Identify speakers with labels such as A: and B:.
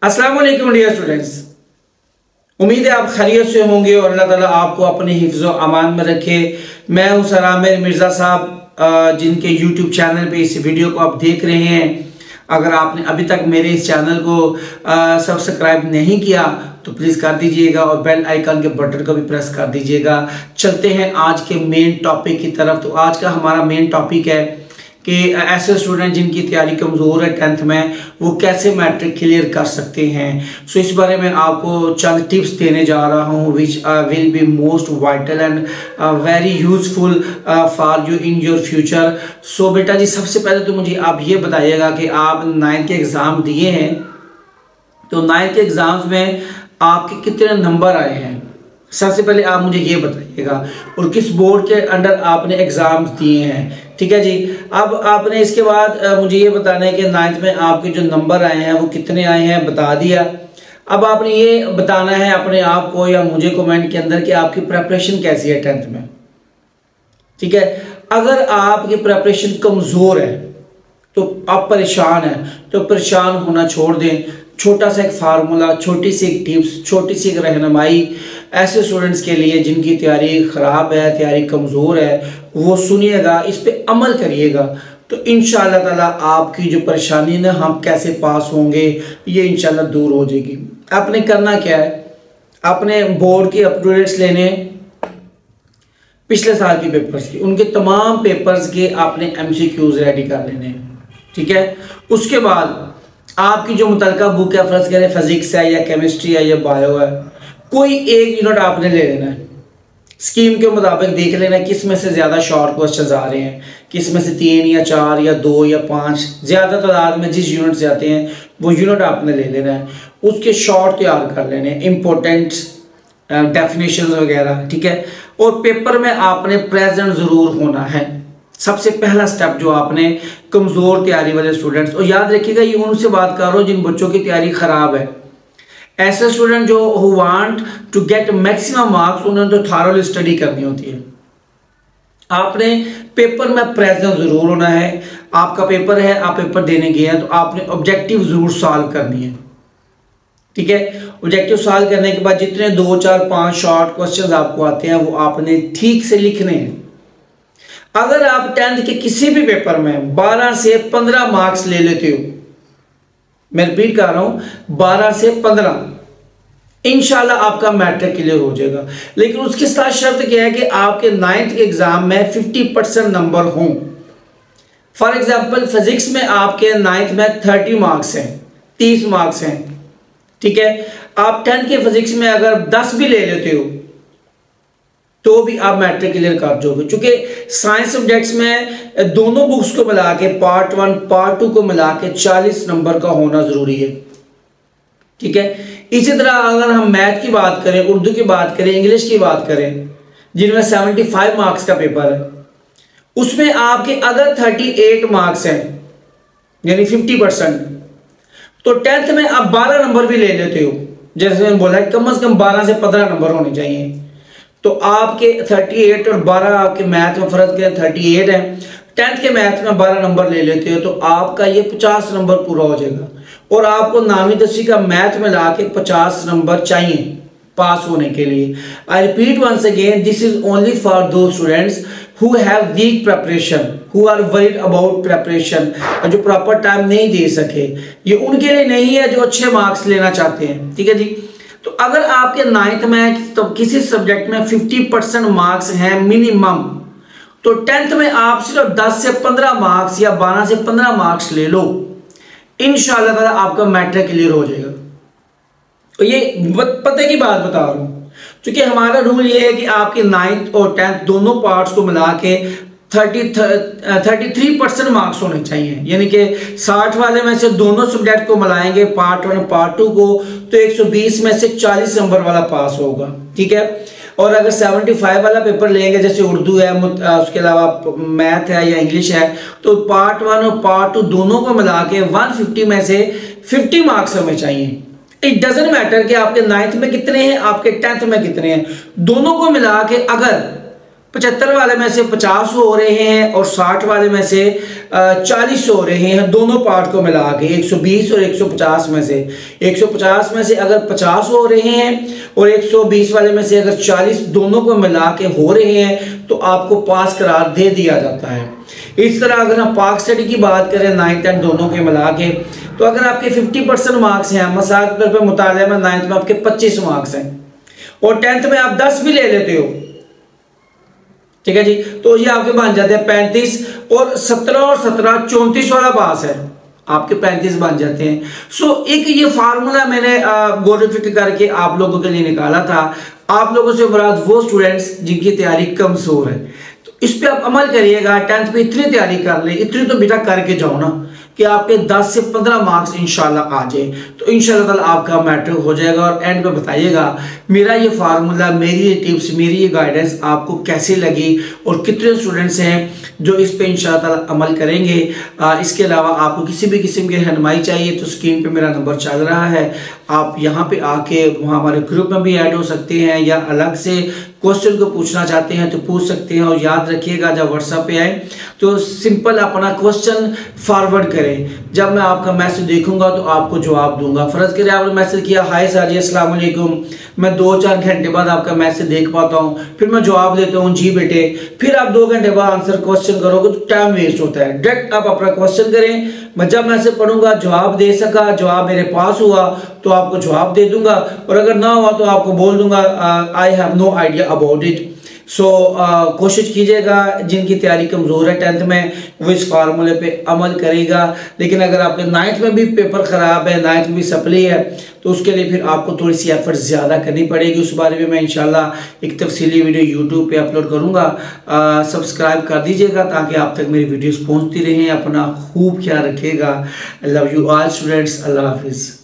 A: अस्सलाम वालेकुम dear students, उम्मीद है आप खैरियत से होंगे और अल्लाह ताला आपको अपने हिफ्ज़ व अमान में रखे। मैं हूं सर आमिर मिर्ज़ा साहब, जिनके यूट्यूब चैनल पे इस वीडियो को आप देख रहे हैं। अगर आपने अभी तक मेरे इस चैनल को सब्सक्राइब नहीं किया तो प्लीज़ कर दीजिएगा और बेल आइकन के बटन को भी प्रेस कर दीजिएगा। चलते हैं आज के मेन टॉपिक की तरफ। तो आज का हमारा मेन टॉपिक है कि ऐसे स्टूडेंट जिनकी तैयारी कमज़ोर है 10th में, वो कैसे मैट्रिक क्लियर कर सकते हैं। सो इस बारे में आपको चंद टिप्स देने जा रहा हूँ which will be most vital and very useful for you in your future. So बेटा जी, सबसे पहले तो मुझे आप ये बताइएगा कि आप 9th के एग्ज़ाम दिए हैं, तो 9th के एग्ज़ाम्स में आपके कितने नंबर आए हैं। सबसे पहले आप मुझे ये बताइएगा, और किस बोर्ड के अंडर आपने एग्ज़ाम दिए हैं। ठीक है जी। अब आपने इसके बाद मुझे ये बताना है कि 9th में आपके जो नंबर आए हैं वो कितने आए हैं, बता दिया। अब आपने ये बताना है अपने आप को या मुझे कमेंट के अंदर कि आपकी प्रिपरेशन कैसी है 10th में। ठीक है। अगर आपकी प्रिपरेशन कमज़ोर है तो आप परेशान हैं, तो परेशान होना छोड़ दें। छोटा सा एक फार्मूला, छोटी सी एक टिप्स, छोटी सी एक रहनुमाई ऐसे स्टूडेंट्स के लिए जिनकी तैयारी ख़राब है, तैयारी कमज़ोर है, वो सुनिएगा, इस पे अमल करिएगा, तो इंशाअल्लाह ताला आपकी जो परेशानी ना, हम कैसे पास होंगे, ये इंशाअल्लाह दूर हो जाएगी। आपने करना क्या है, अपने बोर्ड के अप टू डेट्स लेने, पिछले साल के पेपर्स की, उनके तमाम पेपर्स के आपने MCQs रेडी कर लेने हैं। ठीक है। उसके बाद आपकी जो मुतलका बुक है, फर्ज करें फिजिक्स है या केमिस्ट्री है या बायो है, कोई एक यूनिट आपने ले लेना है। स्कीम के मुताबिक देख लेना है किस में से ज़्यादा शॉर्ट क्वेश्चंस आ रहे हैं, किस में से 3 या 4 या 2 या 5, ज़्यादा तादाद में जिस यूनिट से आते हैं वो यूनिट आपने ले लेना है। उसके शॉर्ट तैयार कर लेने हैं, इम्पोर्टेंट डेफिनेशंस वगैरह। ठीक है। और पेपर में आपने प्रेजेंट ज़रूर होना है। सबसे पहला स्टेप जो आपने कमज़ोर तैयारी वाले स्टूडेंट्स, और याद रखिएगा ये उनसे बात कर रहा हूँ जिन बच्चों की तैयारी ख़राब है। ऐसे स्टूडेंट जो who want to get maximum marks, उन्होंने तो थॉरोली स्टडी करनी होती है। आपने पेपर में प्रेजेंट ज़रूर होना है। आपका पेपर है, आप पेपर देने गए हैं, तो आपने ऑब्जेक्टिव ज़रूर सॉल्व करनी है। ठीक है। ऑब्जेक्टिव सॉल्व करने के बाद जितने 2, 4, 5 शॉर्ट क्वेश्चन आपको आते हैं वो आपने ठीक से लिखने हैं। अगर आप 10th के किसी भी पेपर में 12 से 15 मार्क्स ले लेते हो, मैं रिपीट कर रहा हूं, 12 से 15, इंशाल्लाह आपका मैट्रिक क्लियर हो जाएगा। लेकिन उसके साथ शर्त क्या है कि आपके 9th के एग्जाम में 50% नंबर हों। फॉर एग्जांपल फिजिक्स में आपके 9th में 30 मार्क्स हैं, 30 मार्क्स हैं। ठीक है। आप 10th के फिजिक्स में अगर 10 भी ले लेते हो तो भी आप मैट्रिक क्लियर कर जाओगे, क्योंकि साइंस सब्जेक्ट्स में दोनों बुक्स को मिला के पार्ट 1 पार्ट 2 को मिला के 40 नंबर का होना जरूरी है। ठीक है। इसी तरह अगर हम मैथ की बात करें, उर्दू की बात करें, इंग्लिश की बात करें, जिनमें 75 मार्क्स का पेपर है, उसमें आपके अगर 38 मार्क्स हैं यानी 50%, तो 10th में आप 12 नंबर भी ले लेते हो, जैसे मैंने बोला है कम से कम 12 से 15 नंबर होने चाहिए, तो आपके 38 और 12 आपके मैथ में फर्क के 38 है, 10th के मैथ में 12 नंबर ले लेते हो तो आपका ये 50 नंबर पूरा हो जाएगा। और आपको 9वीं 10वीं का मैथ में ला के 50 नंबर चाहिए पास होने के लिए। I repeat once again, this is only for those students who have weak preparation, who are worried about preparation, जो प्रॉपर टाइम नहीं दे सके। ये उनके लिए नहीं है जो अच्छे मार्क्स लेना चाहते हैं। ठीक है जी। तो अगर आपके 9th में तो किसी सब्जेक्ट में 50% मार्क्स हैं मिनिमम, तो 10th में आप सिर्फ 10 से 15 मार्क्स या 12 से 15 मार्क्स ले लो, इंशाअल्लाह ताला आपका मैट्रिक क्लियर हो जाएगा। तो ये पते की बात बता रहा हूं, क्योंकि हमारा रूल ये है कि आपके 9th और 10th दोनों पार्ट्स को मिला के 33% मार्क्स होने चाहिए, यानी कि 60 वाले में से दोनों सब्जेक्ट को मिलाएंगे, पार्ट 1 पार्ट 2 को, तो 120 में से 40 नंबर वाला पास होगा। ठीक है। और अगर 75 वाला पेपर लेंगे, जैसे उर्दू है, उसके अलावा मैथ है या इंग्लिश है, तो पार्ट 1 और पार्ट 2 दोनों को मिला के 150 में से 50 मार्क्स हमें चाहिए। इट डजेंट मैटर कि आपके 9th में कितने हैं, आपके 10th में कितने हैं, दोनों को मिला के अगर 75 वाले में से 50 हो रहे हैं और 60 वाले में से 40 हो रहे हैं, दोनों पार्ट को मिला के 120 और 150 में से 150 में से अगर 50 हो रहे हैं और 120 वाले में से अगर 40 दोनों को मिला के हो रहे हैं तो आपको पास करार दे दिया जाता है। इस तरह अगर हम पाक स्टडी की बात करें 9th एंड दोनों के मिला के, तो अगर आपके 50% मार्क्स हैं, मिसाल के तौर पर मुताले में 9th में आपके 25 मार्क्स हैं और 10th में आप 10 भी ले लेते हो, ठीक है जी, तो ये आपके बन जाते हैं 35 और 17 और 17 34 वाला पास है, आपके 35 बन जाते हैं। सो एक ये फार्मूला मैंने गौर करके आप लोगों के लिए निकाला था। आप लोगों से मुराद वो स्टूडेंट्स जिनकी तैयारी कमजोर है, तो इस पे आप अमल करिएगा। 10th पे इतनी तैयारी कर ले, इतनी तो बेटा करके जाओ ना कि आपके 10 से 15 मार्क्स इंशाल्लाह आ जाए, तो इंशाल्लाह ताला आपका मैट्रिक हो जाएगा। और एंड में बताइएगा मेरा ये फार्मूला, मेरी ये टिप्स, मेरी ये गाइडेंस आपको कैसी लगी और कितने स्टूडेंट्स हैं जो इस पे इंशाल्लाह ताला अमल करेंगे। इसके अलावा आपको किसी भी किस्म की रहनुमाई चाहिए तो स्क्रीन पे मेरा नंबर चल रहा है, आप यहाँ पे आके वहाँ हमारे ग्रुप में भी ऐड हो सकते हैं, या अलग से क्वेश्चन को पूछना चाहते हैं तो पूछ सकते हैं। और याद रखिएगा जब व्हाट्सएप पे आए तो सिंपल अपना क्वेश्चन फॉरवर्ड करें, जब मैं आपका मैसेज देखूंगा तो आपको जवाब दूंगा। फर्ज करें आपने मैसेज किया हाय सर जी अस्सलाम वालेकुम, मैं 2-4 घंटे बाद आपका मैसेज देख पाता हूँ, फिर मैं जवाब देता हूँ जी बेटे, फिर आप 2 घंटे बाद आंसर क्वेश्चन करोगे तो टाइम वेस्ट होता है। डायरेक्ट आप अपना क्वेश्चन करें, मैं जब मैसेज पढ़ूंगा जवाब दे सका, जवाब मेरे पास हुआ तो आपको जवाब दे दूंगा, और अगर ना हुआ तो आपको बोल दूंगा I have no idea about it. So कोशिश कीजिएगा जिनकी तैयारी कमज़ोर है 10th में वो इस फार्मूले पे अमल करेगा। लेकिन अगर आपके 9th में भी पेपर ख़राब है, 9th में भी सप्ली है, तो उसके लिए फिर आपको थोड़ी सी एफर्ट ज़्यादा करनी पड़ेगी। उस बारे में मैं इंशाल्लाह एक तफसीली वीडियो यूट्यूब पे अपलोड करूँगा। सब्सक्राइब कर दीजिएगा ताकि आप तक मेरी वीडियोज़ पहुँचती रहें। अपना खूब ख्याल रखिएगा। लव यू ऑल स्टूडेंट्स, अल्लाह हाफिज़।